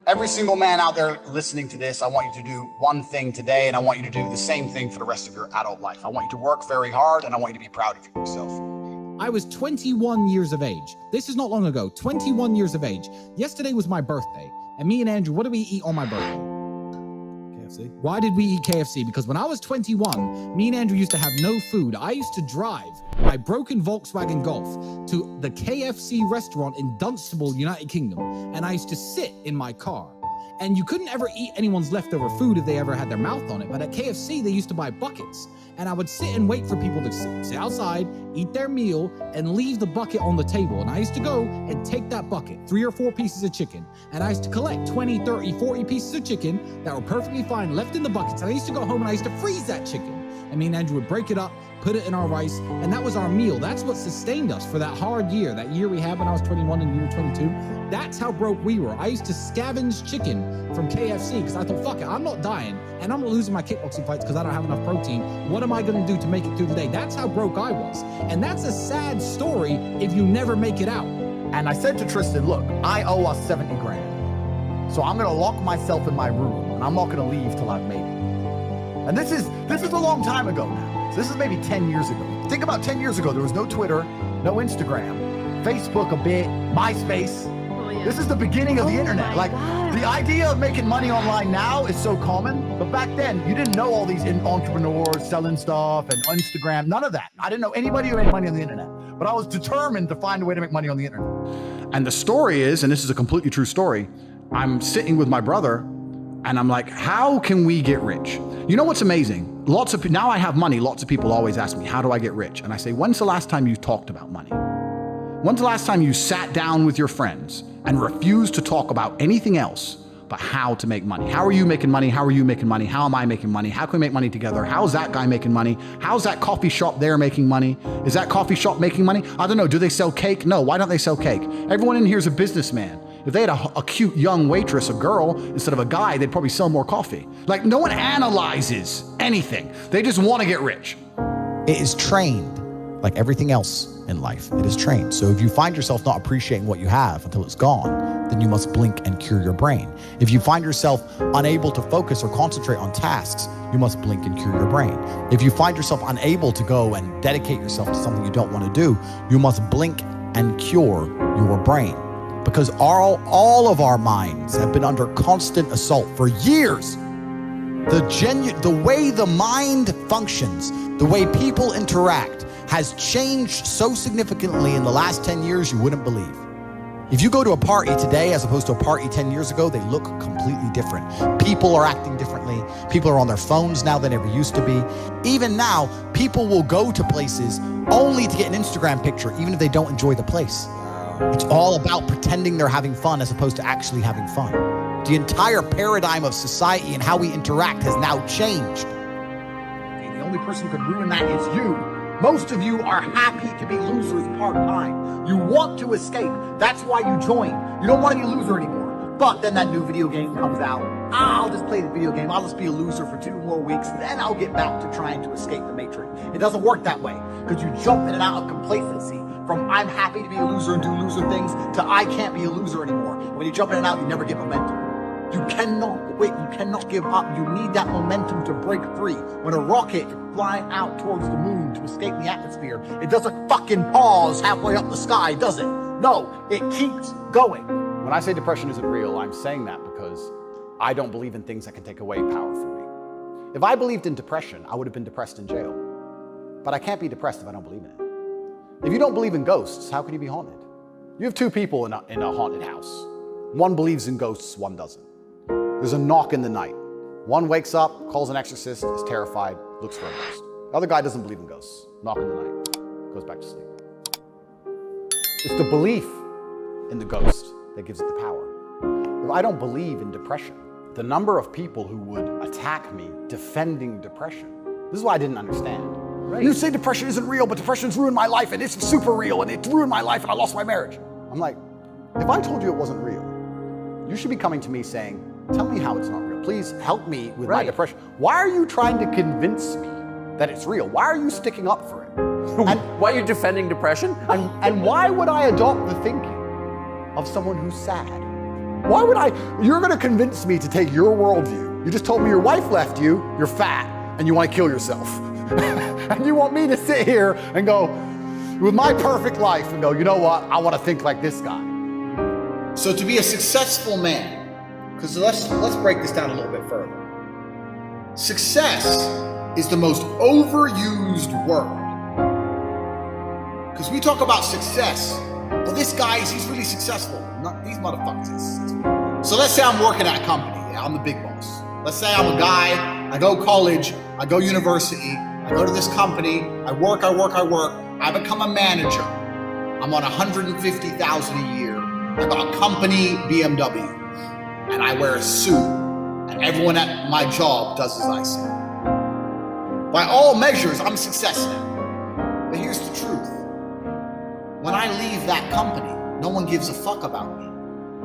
Every single man out there listening to this, I want you to do one thing today, and I want you to do the same thing for the rest of your adult life. I want you to work very hard, and I want you to be proud of yourself. I was 21 years of age. This is not long ago, 21 years of age. Yesterday was my birthday, and me and Andrew, what did we eat on my birthday? KFC. Why did we eat KFC? Because when I was 21, me and Andrew used to have no food. I used to drive my broken Volkswagen Golf to the KFC restaurant in Dunstable, United Kingdom, and I used to sit in my car. And you couldn't ever eat anyone's leftover food if they ever had their mouth on it. But at KFC, they used to buy buckets. And I would sit and wait for people to sit outside, eat their meal, and leave the bucket on the table. And I used to go and take that bucket, 3 or 4 pieces of chicken. And I used to collect 20, 30, 40 pieces of chicken that were perfectly fine left in the buckets. And I used to go home and I used to freeze that chicken. And me and Andrew would break it up, put it in our rice, and that was our meal. That's what sustained us for that hard year, that year we had when I was 21 and you were 22. That's how broke we were. I used to scavenge chicken from KFC because I thought, fuck it, I'm not dying, and I'm not losing my kickboxing fights because I don't have enough protein. What am I gonna do to make it through the day? That's how broke I was. And that's a sad story if you never make it out. And I said to Tristan, look, I owe us 70 grand. So I'm gonna lock myself in my room and I'm not gonna leave till I've made it. And this is a long time ago now. So this is maybe 10 years ago. Think about 10 years ago, there was no Twitter, no Instagram, Facebook a bit, MySpace. Oh, yeah. This is the beginning of the internet. Like, the idea of making money online now is so common, but back then you didn't know all these entrepreneurs selling stuff and Instagram, none of that. I didn't know anybody who made money on the internet, but I was determined to find a way to make money on the internet. And the story is, and this is a completely true story, I'm sitting with my brother and I'm like, how can we get rich? You know what's amazing? Now I have money, lots of people always ask me, how do I get rich? And I say, when's the last time you talked about money? When's the last time you sat down with your friends and refused to talk about anything else but how to make money? How are you making money? How are you making money? How am I making money? How can we make money together? How's that guy making money? How's that coffee shop there making money? Is that coffee shop making money? I don't know. Do they sell cake? No. Why don't they sell cake? Everyone in here is a businessman. If they had a cute young waitress, a girl, instead of a guy, they'd probably sell more coffee. Like, no one analyzes anything. They just want to get rich. It is trained like everything else in life. It is trained. So if you find yourself not appreciating what you have until it's gone, then you must blink and cure your brain. If you find yourself unable to focus or concentrate on tasks, you must blink and cure your brain. If you find yourself unable to go and dedicate yourself to something you don't want to do, you must blink and cure your brain. Because all of our minds have been under constant assault for years. The way the mind functions, the way people interact, has changed so significantly in the last 10 years you wouldn't believe. If you go to a party today as opposed to a party 10 years ago, they look completely different. People are acting differently. People are on their phones now than ever used to be. Even now, people will go to places only to get an Instagram picture, even if they don't enjoy the place. It's all about pretending they're having fun as opposed to actually having fun. The entire paradigm of society and how we interact has now changed. The only person who could ruin that is you. Most of you are happy to be losers part-time. You want to escape. That's why you join. You don't want to be a loser anymore. But then that new video game comes out. I'll just play the video game. I'll just be a loser for 2 more weeks. Then I'll get back to trying to escape the matrix. It doesn't work that way because you jump in and out of complacency. From I'm happy to be a loser and do loser things to I can't be a loser anymore. When you jump in and out, you never get momentum. You cannot quit. You cannot give up. You need that momentum to break free. When a rocket is flying out towards the moon to escape the atmosphere, it doesn't fucking pause halfway up the sky, does it? No, it keeps going. When I say depression isn't real, I'm saying that because I don't believe in things that can take away power from me. If I believed in depression, I would have been depressed in jail. But I can't be depressed if I don't believe in it. If you don't believe in ghosts, how can you be haunted? You have 2 people in a haunted house. One believes in ghosts, one doesn't. There's a knock in the night. One wakes up, calls an exorcist, is terrified, looks for a ghost. The other guy doesn't believe in ghosts. Knock in the night, goes back to sleep. It's the belief in the ghost that gives it the power. If I don't believe in depression, the number of people who would attack me defending depression, this is why I didn't understand. Right. You say depression isn't real, but depression's ruined my life and it's super real and it ruined my life and I lost my marriage. I'm like, if I told you it wasn't real, you should be coming to me saying, tell me how it's not real. Please help me with my depression. Why are you trying to convince me that it's real? Why are you sticking up for it? And why are you defending depression? And why would I adopt the thinking of someone who's sad? Why would I? You're gonna convince me to take your worldview. You just told me your wife left you, you're fat, and you wanna kill yourself. And you want me to sit here and go, with my perfect life, and go, you know what, I wanna think like this guy. So to be a successful man, because let's break this down a little bit further. Success is the most overused word. Because we talk about success, well, this guy, he's really successful. Not these motherfuckers are successful. So let's say I'm working at a company. Yeah, I'm the big boss. Let's say I'm a guy, I go college, I go university, I go to this company, I work. I become a manager. I'm on $150,000 a year. I got a company BMW, and I wear a suit, and everyone at my job does as I say. By all measures, I'm a success now. But here's the truth. When I leave that company, no one gives a fuck about me.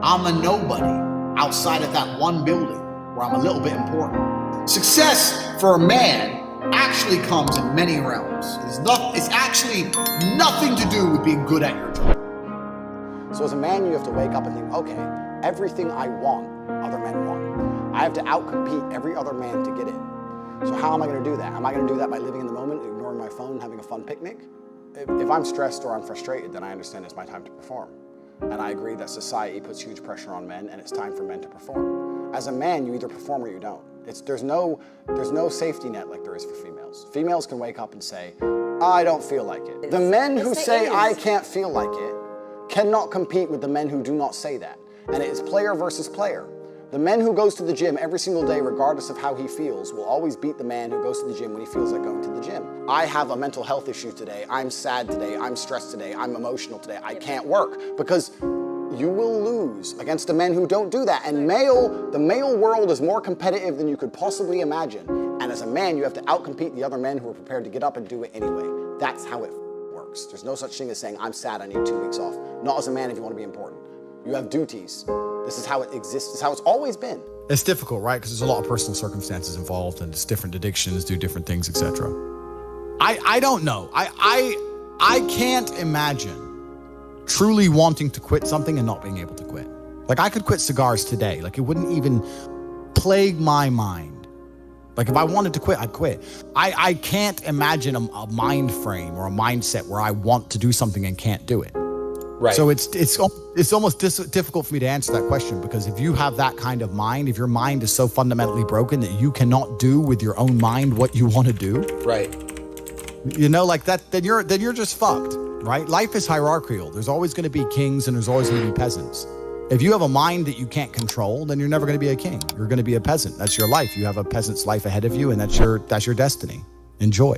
I'm a nobody outside of that one building where I'm a little bit important. Success for a man actually comes in many realms. It's actually nothing to do with being good at your job. So as a man, you have to wake up and think, okay, everything I want, other men want. I have to outcompete every other man to get it. So how am I gonna do that? Am I gonna do that by living in the moment, ignoring my phone, having a fun picnic? If I'm stressed or I'm frustrated, then I understand it's my time to perform. And I agree that society puts huge pressure on men, and it's time for men to perform. As a man, you either perform or you don't. There's no safety net like there is for females. Females can wake up and say, I don't feel like it. The men who say, I can't feel like it, cannot compete with the men who do not say that. And it is player versus player. The man who goes to the gym every single day, regardless of how he feels, will always beat the man who goes to the gym when he feels like going to the gym. I have a mental health issue today. I'm sad today. I'm stressed today. I'm emotional today. I can't work, because you will lose against the men who don't do that. And the male world is more competitive than you could possibly imagine. And as a man, you have to outcompete the other men who are prepared to get up and do it anyway. That's how it works. There's no such thing as saying, I'm sad, I need 2 weeks off. Not as a man if you want to be important. You have duties. This is how it exists. This is how it's always been. It's difficult, right? Because there's a lot of personal circumstances involved, and it's different addictions, do different things, etc. I don't know. I can't imagine truly wanting to quit something and not being able to quit. Like, I could quit cigars today. Like, it wouldn't even plague my mind. Like, if I wanted to quit, I'd quit. I can't imagine a mind frame or a mindset where I want to do something and can't do it. Right. So it's almost difficult for me to answer that question, because if you have that kind of mind, if your mind is so fundamentally broken that you cannot do with your own mind what you want to do, right? You know, like that, then you're just fucked, right? Life is hierarchical. There's always going to be kings and there's always going to be peasants. If you have a mind that you can't control, then you're never going to be a king. You're going to be a peasant. That's your life. You have a peasant's life ahead of you, and that's your destiny. Enjoy.